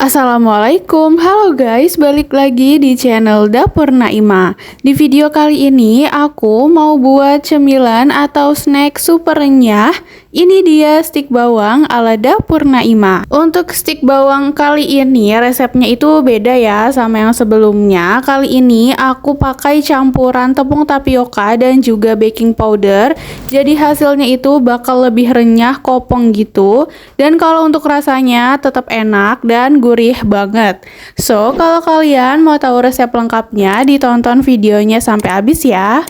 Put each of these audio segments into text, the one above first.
Assalamualaikum, halo guys, balik lagi di channel Dapur Naima. Di video kali ini aku mau buat cemilan atau snack super renyah. Ini dia stik bawang ala Dapur Naima. Untuk stik bawang kali ini resepnya itu beda ya sama yang sebelumnya. Kali ini aku pakai campuran tepung tapioka dan juga baking powder. Jadi hasilnya itu bakal lebih renyah, kopong gitu. Dan kalau untuk rasanya tetap enak dan gurih banget. So, kalau kalian mau tahu resep lengkapnya, ditonton videonya sampai habis ya.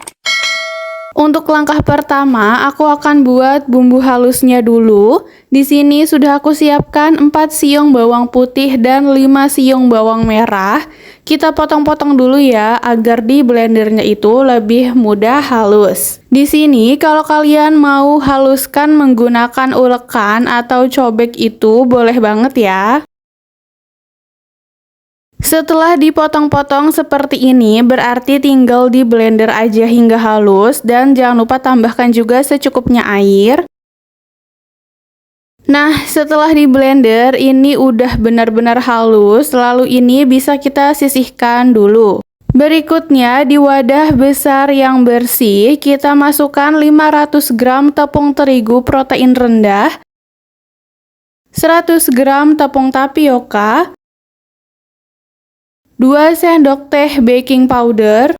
Untuk langkah pertama, aku akan buat bumbu halusnya dulu. Di sini sudah aku siapkan 4 siung bawang putih dan 5 siung bawang merah. Kita potong-potong dulu ya, agar di blendernya itu lebih mudah halus. Di sini kalau kalian mau haluskan menggunakan ulekan atau cobek itu boleh banget ya. Setelah dipotong-potong seperti ini, berarti tinggal di blender aja hingga halus dan jangan lupa tambahkan juga secukupnya air. Nah, setelah di blender ini udah benar-benar halus, lalu ini bisa kita sisihkan dulu. Berikutnya, di wadah besar yang bersih, kita masukkan 500 gram tepung terigu protein rendah, 100 gram tepung tapioka, 2 sendok teh baking powder,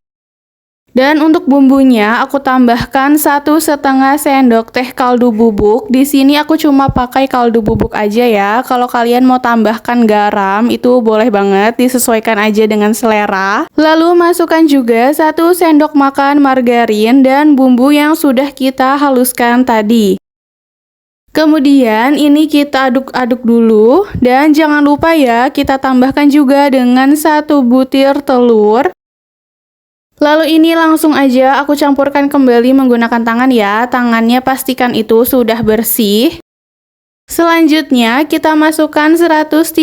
dan untuk bumbunya aku tambahkan 1,5 sendok teh kaldu bubuk. Di sini aku cuma pakai kaldu bubuk aja ya. Kalau kalian mau tambahkan garam itu boleh banget, disesuaikan aja dengan selera. Lalu masukkan juga 1 sendok makan margarin dan bumbu yang sudah kita haluskan tadi. Kemudian ini kita aduk-aduk dulu dan jangan lupa ya kita tambahkan juga dengan 1 butir telur. Lalu ini langsung aja aku campurkan kembali menggunakan tangan ya, tangannya pastikan itu sudah bersih. Selanjutnya kita masukkan 130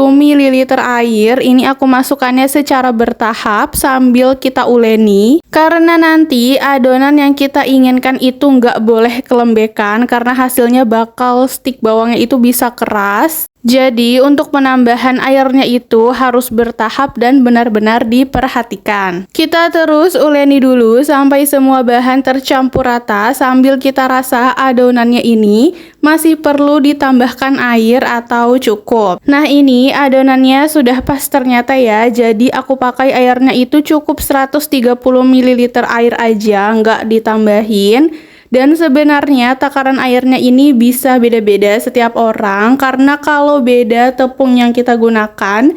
ml air. Ini aku masukkannya secara bertahap sambil kita uleni. Karena nanti adonan yang kita inginkan itu nggak boleh kelembekan karena hasilnya bakal stik bawangnya itu bisa keras. Jadi untuk penambahan airnya itu harus bertahap dan benar-benar diperhatikan. Kita terus uleni dulu sampai semua bahan tercampur rata sambil kita rasa adonannya ini masih perlu ditambahkan air atau cukup. Nah ini adonannya sudah pas ternyata ya, jadi aku pakai airnya itu cukup 130 ml air aja, nggak ditambahin. Dan sebenarnya takaran airnya ini bisa beda-beda setiap orang karena kalau beda tepung yang kita gunakan,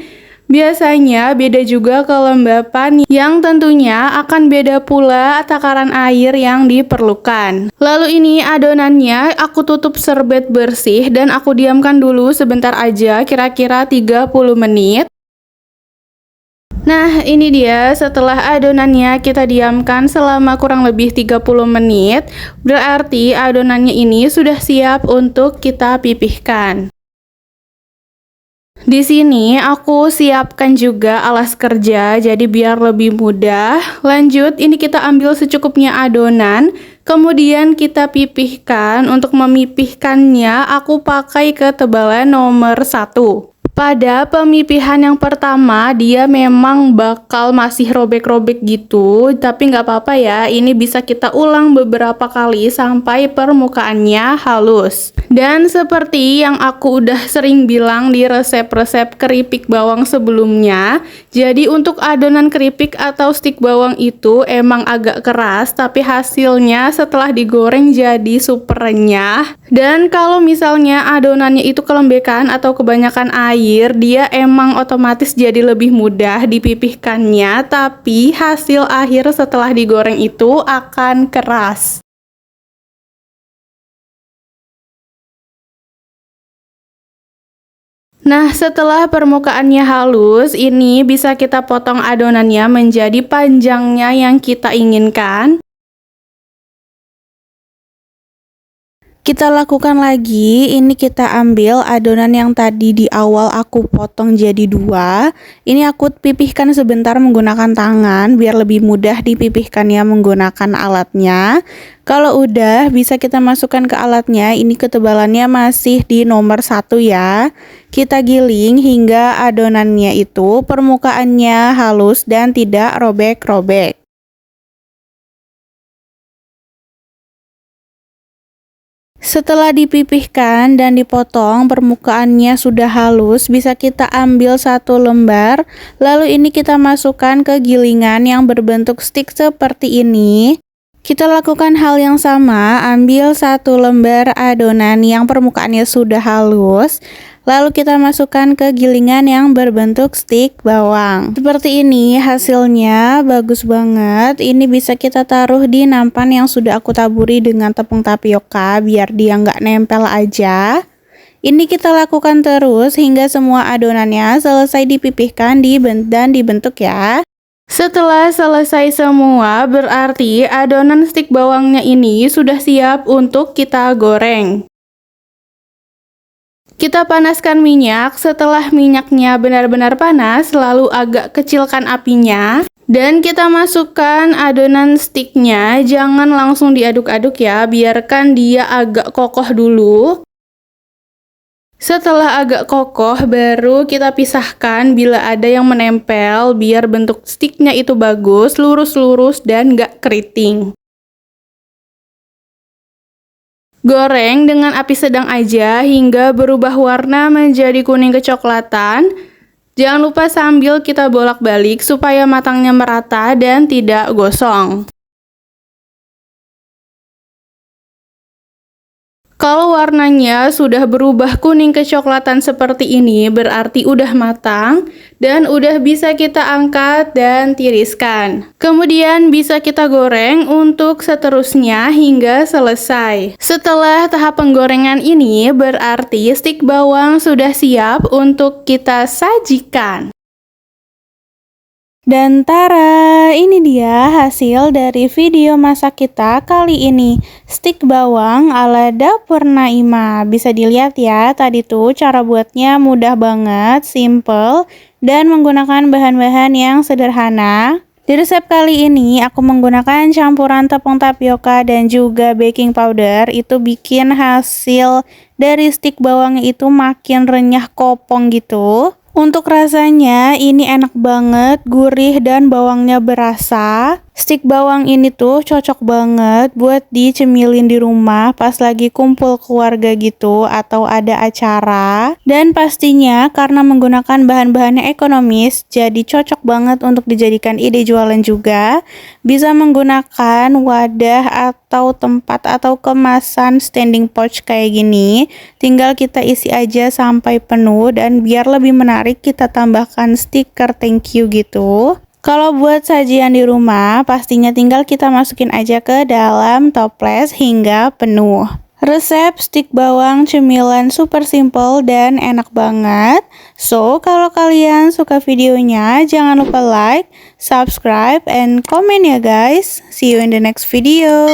biasanya beda juga kelembapan yang tentunya akan beda pula takaran air yang diperlukan. Lalu ini adonannya aku tutup serbet bersih dan aku diamkan dulu sebentar aja, kira-kira 30 menit. Nah ini dia setelah adonannya kita diamkan selama kurang lebih 30 menit, berarti adonannya ini sudah siap untuk kita pipihkan. Di sini aku siapkan juga alas kerja jadi biar lebih mudah. Lanjut ini kita ambil secukupnya adonan, kemudian kita pipihkan. Untuk memipihkannya aku pakai ketebalan nomor 1. Pada pemipihan yang pertama dia memang bakal masih robek-robek gitu, tapi nggak apa-apa ya, ini bisa kita ulang beberapa kali sampai permukaannya halus. Dan seperti yang aku udah sering bilang di resep-resep keripik bawang sebelumnya, jadi untuk adonan keripik atau stik bawang itu emang agak keras, tapi hasilnya setelah digoreng jadi super renyah. Dan kalau misalnya adonannya itu kelembekan atau kebanyakan air, dia emang otomatis jadi lebih mudah dipipihkannya, tapi hasil akhir setelah digoreng itu akan keras. Nah, setelah permukaannya halus, ini bisa kita potong adonannya menjadi panjangnya yang kita inginkan. Kita lakukan lagi, ini kita ambil adonan yang tadi di awal aku potong jadi 2. Ini aku pipihkan sebentar menggunakan tangan biar lebih mudah dipipihkannya menggunakan alatnya. Kalau udah bisa kita masukkan ke alatnya, ini ketebalannya masih di nomor 1 ya. Kita giling hingga adonannya itu permukaannya halus dan tidak robek-robek. Setelah dipipihkan dan dipotong, permukaannya sudah halus, bisa kita ambil 1 lembar. Lalu ini kita masukkan ke gilingan yang berbentuk stik seperti ini. Kita lakukan hal yang sama, ambil 1 lembar adonan yang permukaannya sudah halus. Lalu kita masukkan ke gilingan yang berbentuk stik bawang. Seperti ini hasilnya, bagus banget. Ini bisa kita taruh di nampan yang sudah aku taburi dengan tepung tapioka biar dia nggak nempel aja. Ini kita lakukan terus hingga semua adonannya selesai dipipihkan dan dibentuk ya. Setelah selesai semua, berarti adonan stik bawangnya ini sudah siap untuk kita goreng. Kita panaskan minyak, setelah minyaknya benar-benar panas, lalu agak kecilkan apinya. Dan kita masukkan adonan stiknya, jangan langsung diaduk-aduk ya, biarkan dia agak kokoh dulu. Setelah agak kokoh, baru kita pisahkan bila ada yang menempel, biar bentuk stiknya itu bagus, lurus-lurus dan gak keriting. Goreng dengan api sedang aja hingga berubah warna menjadi kuning kecoklatan. Jangan lupa sambil kita bolak-balik supaya matangnya merata dan tidak gosong. Kalau warnanya sudah berubah kuning kecoklatan seperti ini, berarti udah matang dan udah bisa kita angkat dan tiriskan. Kemudian bisa kita goreng untuk seterusnya hingga selesai. Setelah tahap penggorengan ini, berarti stik bawang sudah siap untuk kita sajikan. Dan tara, ini dia hasil dari video masak kita kali ini. Stik bawang ala dapur Naima. Bisa dilihat ya, tadi tuh cara buatnya mudah banget, simple, dan menggunakan bahan-bahan yang sederhana. Di resep kali ini aku menggunakan campuran tepung tapioka dan juga baking powder. Itu bikin hasil dari stik bawangnya itu makin renyah kopong gitu. Untuk rasanya ini enak banget, gurih dan bawangnya berasa. Stik bawang ini tuh cocok banget buat dicemilin di rumah pas lagi kumpul keluarga gitu atau ada acara. Dan pastinya karena menggunakan bahan-bahannya ekonomis, jadi cocok banget untuk dijadikan ide jualan juga. Bisa menggunakan wadah atau tempat atau kemasan standing pouch kayak gini. Tinggal kita isi aja sampai penuh dan biar lebih menarik kita tambahkan stiker thank you gitu. Kalau buat sajian di rumah, pastinya tinggal kita masukin aja ke dalam toples hingga penuh. Resep stik bawang cemilan super simple dan enak banget. So, kalau kalian suka videonya, jangan lupa like, subscribe, and comment ya guys. See you in the next video.